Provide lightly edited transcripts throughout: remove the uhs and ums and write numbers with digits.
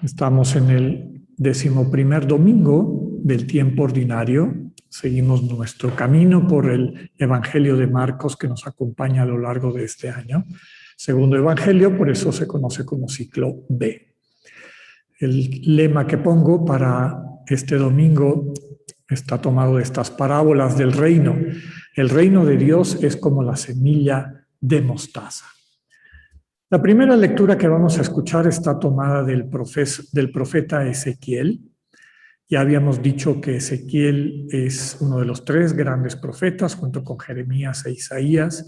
Estamos en el 11º domingo del tiempo ordinario. Seguimos nuestro camino por el Evangelio de Marcos que nos acompaña a lo largo de este año. Segundo Evangelio, por eso se conoce como ciclo B. El lema que pongo para este domingo está tomado de estas parábolas del reino. El reino de Dios es como la semilla de mostaza. La primera lectura que vamos a escuchar está tomada del profeta Ezequiel. Ya habíamos dicho que Ezequiel es uno de los 3 grandes profetas, junto con Jeremías e Isaías.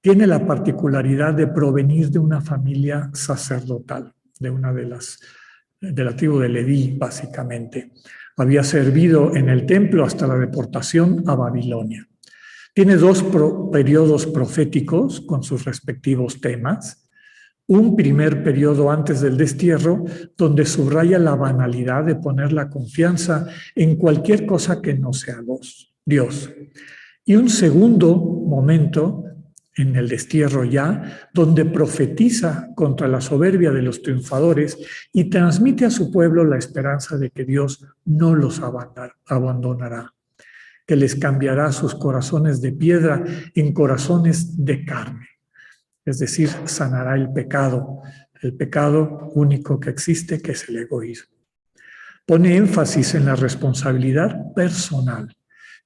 Tiene la particularidad de provenir de una familia sacerdotal, de la tribu de Leví, básicamente. Había servido en el templo hasta la deportación a Babilonia. Tiene 2 periodos proféticos con sus respectivos temas. Un primer periodo antes del destierro, donde subraya la banalidad de poner la confianza en cualquier cosa que no sea Dios. Y un segundo momento, en el destierro ya, donde profetiza contra la soberbia de los triunfadores y transmite a su pueblo la esperanza de que Dios no los abandonará, que les cambiará sus corazones de piedra en corazones de carne. Es decir, sanará el pecado único que existe, que es el egoísmo. Pone énfasis en la responsabilidad personal.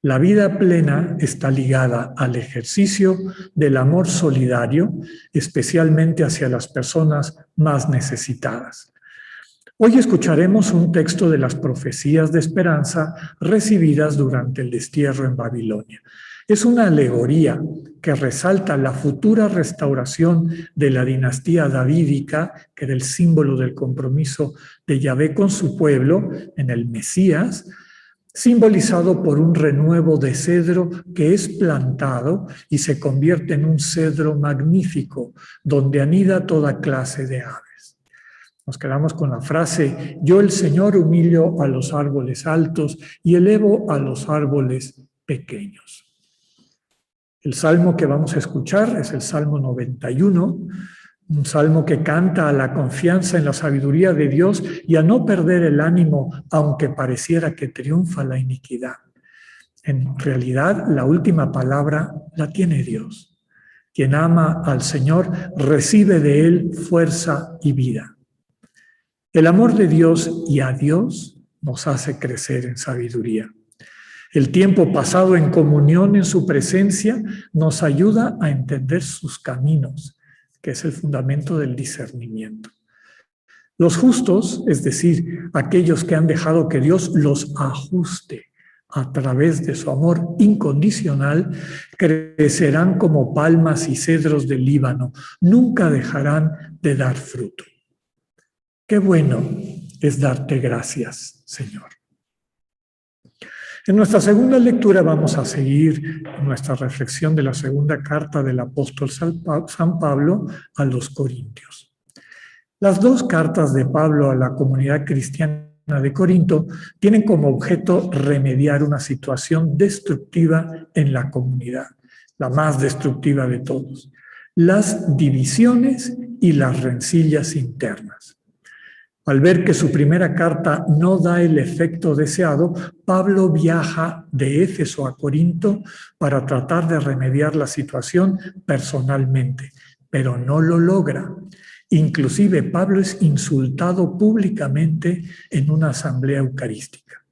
La vida plena está ligada al ejercicio del amor solidario, especialmente hacia las personas más necesitadas. Hoy escucharemos un texto de las profecías de esperanza recibidas durante el destierro en Babilonia. Es una alegoría que resalta la futura restauración de la dinastía davídica, que era el símbolo del compromiso de Yahvé con su pueblo en el Mesías, simbolizado por un renuevo de cedro que es plantado y se convierte en un cedro magnífico, donde anida toda clase de aves. Nos quedamos con la frase: yo, el Señor, humillo a los árboles altos y elevo a los árboles pequeños. El salmo que vamos a escuchar es el Salmo 91, un salmo que canta a la confianza en la sabiduría de Dios y a no perder el ánimo, aunque pareciera que triunfa la iniquidad. En realidad, la última palabra la tiene Dios. Quien ama al Señor recibe de Él fuerza y vida. El amor de Dios y a Dios nos hace crecer en sabiduría. El tiempo pasado en comunión en su presencia nos ayuda a entender sus caminos, que es el fundamento del discernimiento. Los justos, es decir, aquellos que han dejado que Dios los ajuste a través de su amor incondicional, crecerán como palmas y cedros del Líbano, nunca dejarán de dar fruto. Qué bueno es darte gracias, Señor. En nuestra segunda lectura vamos a seguir nuestra reflexión de la segunda carta del apóstol San Pablo a los Corintios. Las 2 cartas de Pablo a la comunidad cristiana de Corinto tienen como objeto remediar una situación destructiva en la comunidad, la más destructiva de todos: las divisiones y las rencillas internas. Al ver que su primera carta no da el efecto deseado, Pablo viaja de Éfeso a Corinto para tratar de remediar la situación personalmente, pero no lo logra. Inclusive Pablo es insultado públicamente en una asamblea eucarística.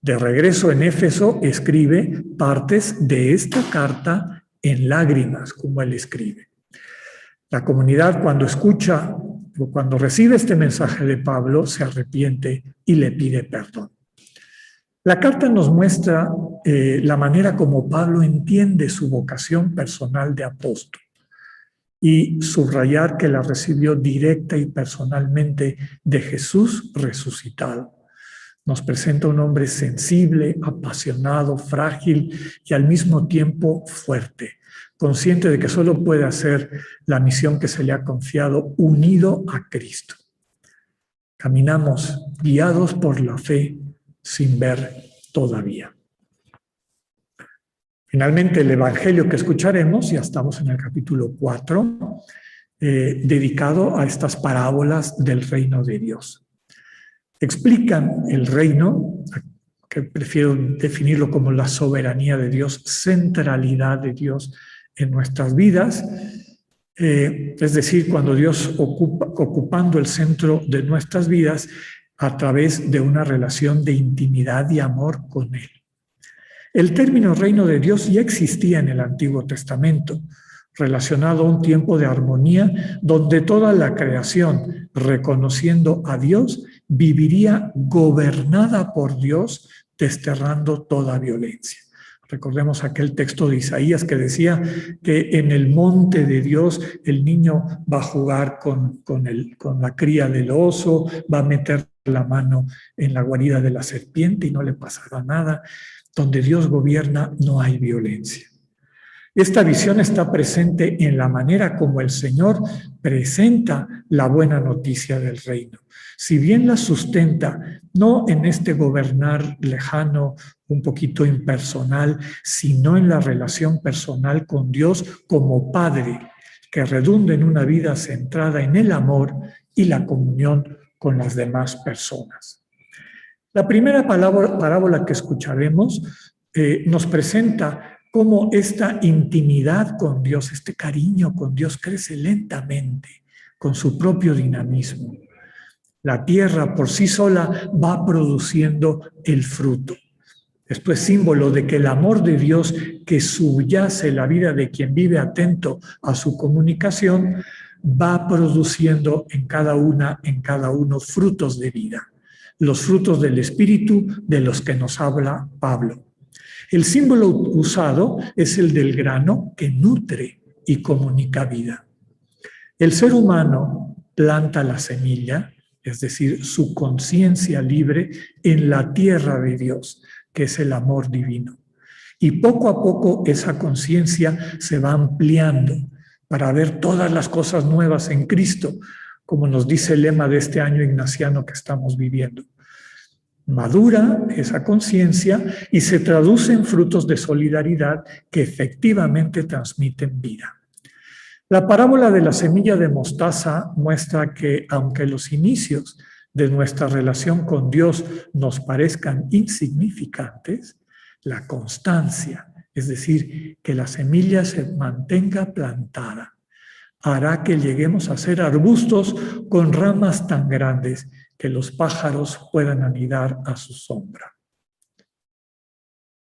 De regreso en Éfeso escribe partes de esta carta en lágrimas, como él escribe. La comunidad, cuando recibe este mensaje de Pablo, se arrepiente y le pide perdón. La carta nos muestra la manera como Pablo entiende su vocación personal de apóstol y subrayar que la recibió directa y personalmente de Jesús resucitado. Nos presenta un hombre sensible, apasionado, frágil y al mismo tiempo fuerte, consciente de que solo puede hacer la misión que se le ha confiado unido a Cristo. Caminamos guiados por la fe sin ver todavía. Finalmente, el Evangelio que escucharemos, ya estamos en el capítulo 4, dedicado a estas parábolas del reino de Dios. explican el reino, que prefiero definirlo como la soberanía de Dios, centralidad de Dios en nuestras vidas, es decir, cuando Dios ocupando el centro de nuestras vidas a través de una relación de intimidad y amor con Él. El término reino de Dios ya existía en el Antiguo Testamento, relacionado a un tiempo de armonía donde toda la creación, reconociendo a Dios, viviría gobernada por Dios, desterrando toda violencia. Recordemos aquel texto de Isaías que decía que en el monte de Dios el niño va a jugar con la cría del oso, va a meter la mano en la guarida de la serpiente y no le pasará nada. Donde Dios gobierna no hay violencia. Esta visión está presente en la manera como el Señor presenta la buena noticia del reino. Si bien la sustenta, no en este gobernar lejano, un poquito impersonal, sino en la relación personal con Dios como Padre, que redunda en una vida centrada en el amor y la comunión con las demás personas. La primera parábola que escucharemos nos presenta cómo esta intimidad con Dios, este cariño con Dios crece lentamente con su propio dinamismo. La tierra por sí sola va produciendo el fruto. Esto es símbolo de que el amor de Dios que subyace la vida de quien vive atento a su comunicación va produciendo en cada uno frutos de vida. Los frutos del Espíritu de los que nos habla Pablo. El símbolo usado es el del grano que nutre y comunica vida. El ser humano planta la semilla, es decir, su conciencia libre en la tierra de Dios, que es el amor divino. Y poco a poco esa conciencia se va ampliando para ver todas las cosas nuevas en Cristo, como nos dice el lema de este año ignaciano que estamos viviendo. Madura esa conciencia y se traduce en frutos de solidaridad que efectivamente transmiten vida. La parábola de la semilla de mostaza muestra que, aunque los inicios de nuestra relación con Dios nos parezcan insignificantes, la constancia, es decir, que la semilla se mantenga plantada, hará que lleguemos a ser arbustos con ramas tan grandes que los pájaros puedan anidar a su sombra.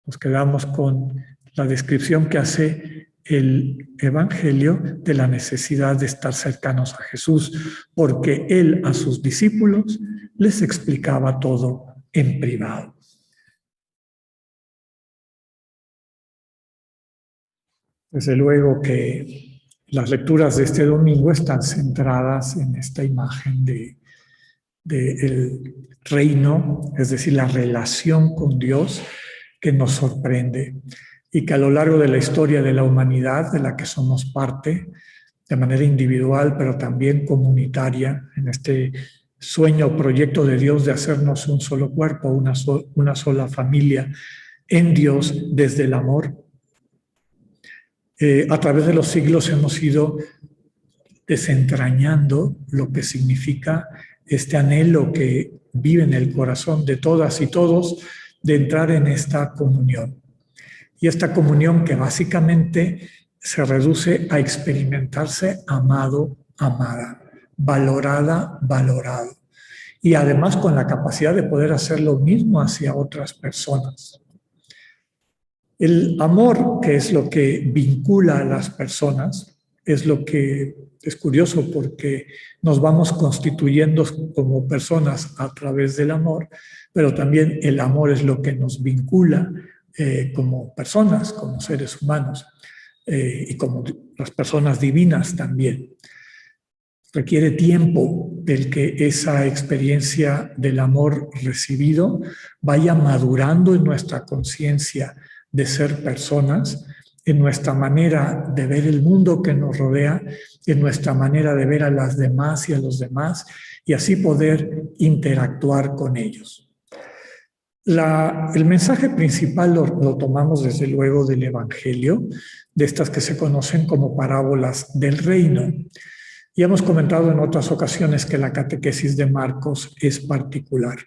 Nos quedamos con la descripción que hace el Evangelio de la necesidad de estar cercanos a Jesús, porque Él a sus discípulos les explicaba todo en privado. Desde luego que las lecturas de este domingo están centradas en esta imagen del reino, es decir, la relación con Dios que nos sorprende y que a lo largo de la historia de la humanidad, de la que somos parte, de manera individual, pero también comunitaria, en este sueño o proyecto de Dios de hacernos un solo cuerpo, una sola familia en Dios desde el amor. A través de los siglos hemos ido desentrañando lo que significa este anhelo que vive en el corazón de todas y todos de entrar en esta comunión. Y esta comunión que básicamente se reduce a experimentarse amado, amada, valorada, valorado. Y además con la capacidad de poder hacer lo mismo hacia otras personas. El amor, que es lo que vincula a las personas, es lo que es curioso porque nos vamos constituyendo como personas a través del amor, pero también el amor es lo que nos vincula como personas, como seres humanos y como las personas divinas también. Requiere tiempo del que esa experiencia del amor recibido vaya madurando en nuestra conciencia de ser personas, en nuestra manera de ver el mundo que nos rodea, en nuestra manera de ver a las demás y a los demás, y así poder interactuar con ellos. El mensaje principal lo tomamos desde luego del Evangelio, de estas que se conocen como parábolas del reino. Y hemos comentado en otras ocasiones que la catequesis de Marcos es particular.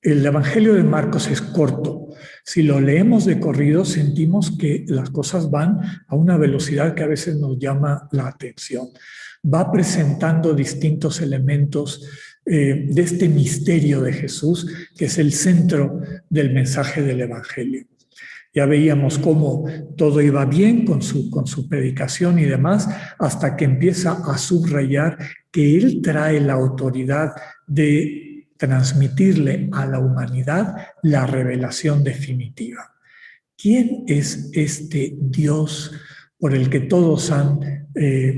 El Evangelio de Marcos es corto. Si lo leemos de corrido, sentimos que las cosas van a una velocidad que a veces nos llama la atención. Va presentando distintos elementos de este misterio de Jesús, que es el centro del mensaje del Evangelio. Ya veíamos cómo todo iba bien con su predicación y demás, hasta que empieza a subrayar que Él trae la autoridad de transmitirle a la humanidad la revelación definitiva. ¿Quién es este Dios por el que todos han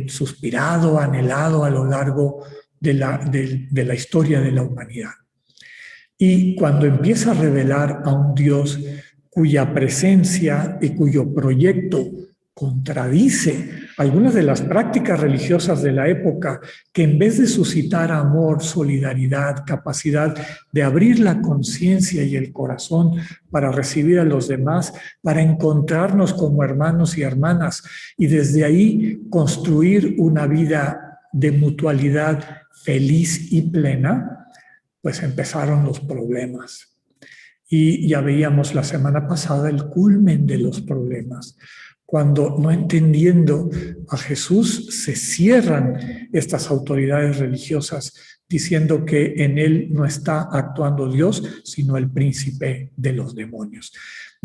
suspirado, anhelado a lo largo de la historia de la humanidad? Y cuando empieza a revelar a un Dios cuya presencia y cuyo proyecto contradice algunas de las prácticas religiosas de la época, que en vez de suscitar amor, solidaridad, capacidad de abrir la conciencia y el corazón para recibir a los demás, para encontrarnos como hermanos y hermanas y desde ahí construir una vida de mutualidad feliz y plena, pues empezaron los problemas. Y ya veíamos la semana pasada el culmen de los problemas, cuando no entendiendo a Jesús se cierran estas autoridades religiosas diciendo que en él no está actuando Dios, sino el príncipe de los demonios.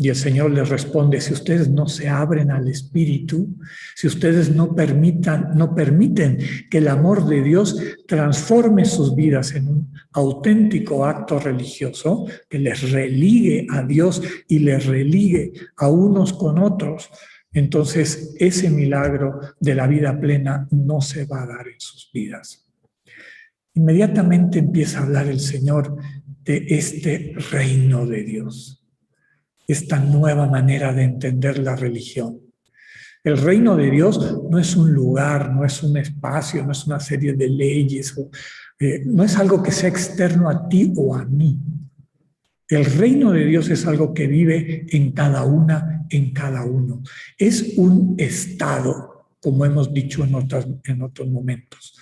Y el Señor les responde: si ustedes no se abren al Espíritu, si ustedes no permiten que el amor de Dios transforme sus vidas en un auténtico acto religioso, que les religue a Dios y les religue a unos con otros, entonces ese milagro de la vida plena no se va a dar en sus vidas. Inmediatamente empieza a hablar el Señor de este reino de Dios, esta nueva manera de entender la religión. El reino de Dios no es un lugar, no es un espacio, no es una serie de leyes, no es algo que sea externo a ti o a mí. El reino de Dios es algo que vive en cada una, en cada uno. Es un estado, como hemos dicho en otros momentos.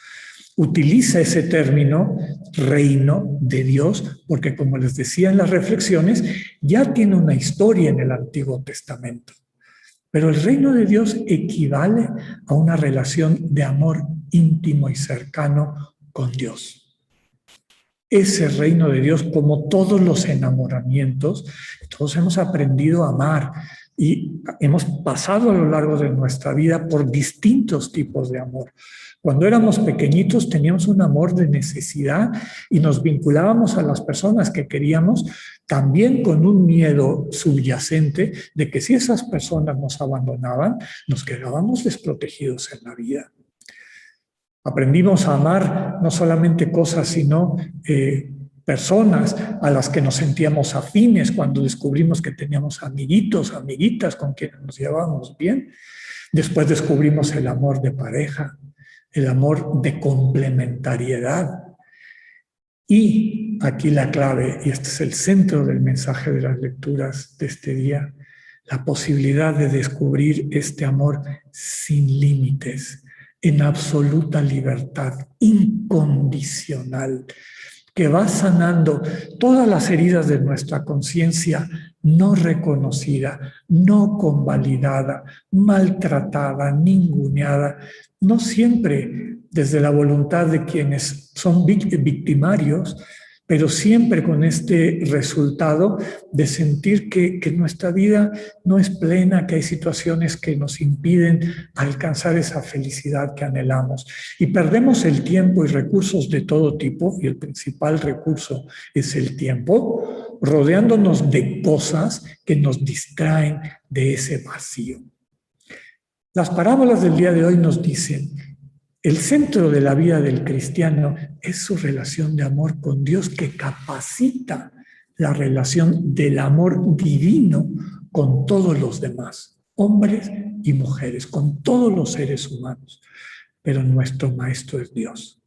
Utiliza ese término, reino de Dios, porque como les decía en las reflexiones, ya tiene una historia en el Antiguo Testamento. Pero el reino de Dios equivale a una relación de amor íntimo y cercano con Dios. Ese reino de Dios, como todos los enamoramientos, todos hemos aprendido a amar y hemos pasado a lo largo de nuestra vida por distintos tipos de amor. Cuando éramos pequeñitos teníamos un amor de necesidad y nos vinculábamos a las personas que queríamos también con un miedo subyacente de que si esas personas nos abandonaban, nos quedábamos desprotegidos en la vida. Aprendimos a amar no solamente cosas, sino personas a las que nos sentíamos afines cuando descubrimos que teníamos amiguitos, amiguitas con quienes nos llevábamos bien. Después descubrimos el amor de pareja, el amor de complementariedad. Y aquí la clave, y este es el centro del mensaje de las lecturas de este día, la posibilidad de descubrir este amor sin límites, en absoluta libertad, incondicional, que va sanando todas las heridas de nuestra conciencia no reconocida, no convalidada, maltratada, ninguneada, no siempre desde la voluntad de quienes son victimarios, pero siempre con este resultado de sentir que nuestra vida no es plena, que hay situaciones que nos impiden alcanzar esa felicidad que anhelamos. Y perdemos el tiempo y recursos de todo tipo, y el principal recurso es el tiempo, rodeándonos de cosas que nos distraen de ese vacío. Las parábolas del día de hoy nos dicen: el centro de la vida del cristiano es su relación de amor con Dios, que capacita la relación del amor divino con todos los demás, hombres y mujeres, con todos los seres humanos. Pero nuestro maestro es Dios.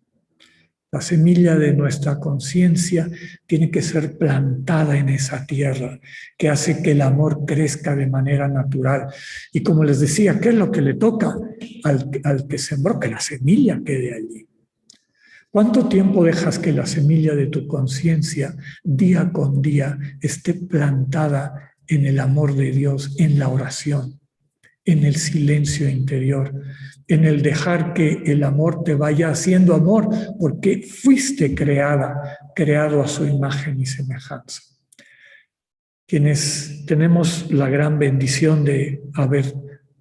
La semilla de nuestra conciencia tiene que ser plantada en esa tierra, que hace que el amor crezca de manera natural. Y como les decía, ¿qué es lo que le toca al que sembró? Que la semilla quede allí. ¿Cuánto tiempo dejas que la semilla de tu conciencia día con día esté plantada en el amor de Dios, en la oración, en el silencio interior, en el dejar que el amor te vaya haciendo amor, porque fuiste creado a su imagen y semejanza? Quienes tenemos la gran bendición de haber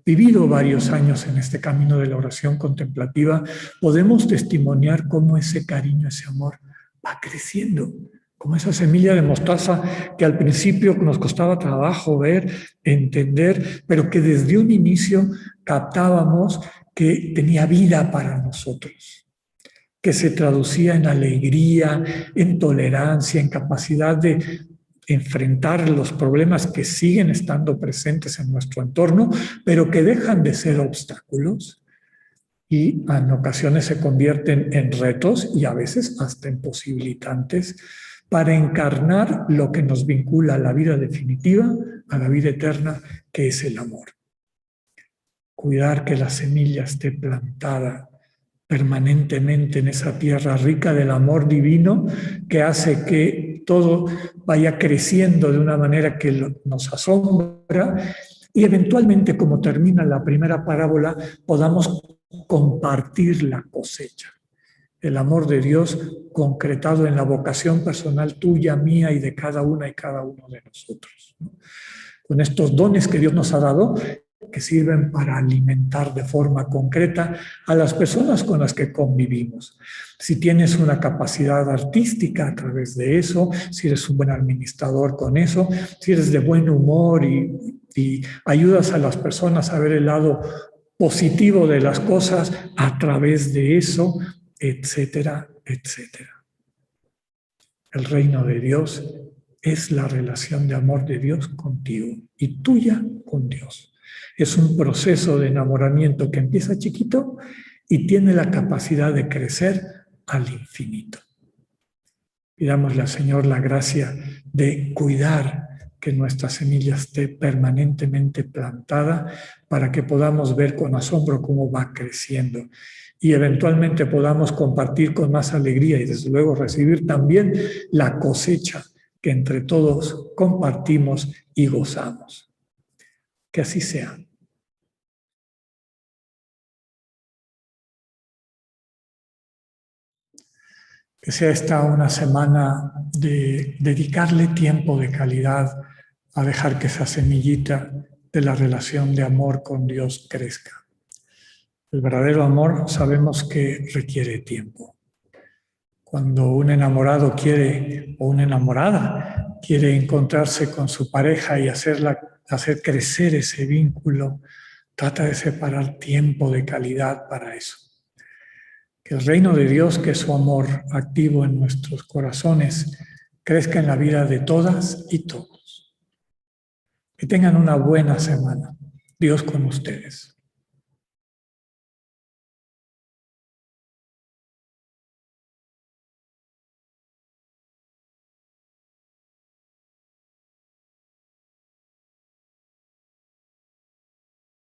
vivido varios años en este camino de la oración contemplativa, podemos testimoniar cómo ese cariño, ese amor va creciendo, como esa semilla de mostaza que al principio nos costaba trabajo ver, entender, pero que desde un inicio captábamos que tenía vida para nosotros, que se traducía en alegría, en tolerancia, en capacidad de enfrentar los problemas que siguen estando presentes en nuestro entorno, pero que dejan de ser obstáculos y en ocasiones se convierten en retos y a veces hasta en posibilitantes para encarnar lo que nos vincula a la vida definitiva, a la vida eterna, que es el amor. Cuidar que la semilla esté plantada permanentemente en esa tierra rica del amor divino que hace que todo vaya creciendo de una manera que nos asombra y eventualmente, como termina la primera parábola, podamos compartir la cosecha. El amor de Dios concretado en la vocación personal tuya, mía y de cada una y cada uno de nosotros, ¿no? Con estos dones que Dios nos ha dado, que sirven para alimentar de forma concreta a las personas con las que convivimos. Si tienes una capacidad artística a través de eso, si eres un buen administrador con eso, si eres de buen humor y ayudas a las personas a ver el lado positivo de las cosas a través de eso, etcétera, etcétera. El reino de Dios es la relación de amor de Dios contigo y tuya con Dios. Es un proceso de enamoramiento que empieza chiquito y tiene la capacidad de crecer al infinito. Pidámosle al Señor la gracia de cuidar que nuestra semilla esté permanentemente plantada para que podamos ver con asombro cómo va creciendo y eventualmente podamos compartir con más alegría y desde luego recibir también la cosecha que entre todos compartimos y gozamos. Que así sea. Que sea esta una semana de dedicarle tiempo de calidad a dejar que esa semillita de la relación de amor con Dios crezca. El verdadero amor sabemos que requiere tiempo. Cuando un enamorado quiere, o una enamorada, quiere encontrarse con su pareja y hacer crecer ese vínculo, trata de separar tiempo de calidad para eso. Que el reino de Dios, que es su amor activo en nuestros corazones, crezca en la vida de todas y todos. Que tengan una buena semana. Dios con ustedes.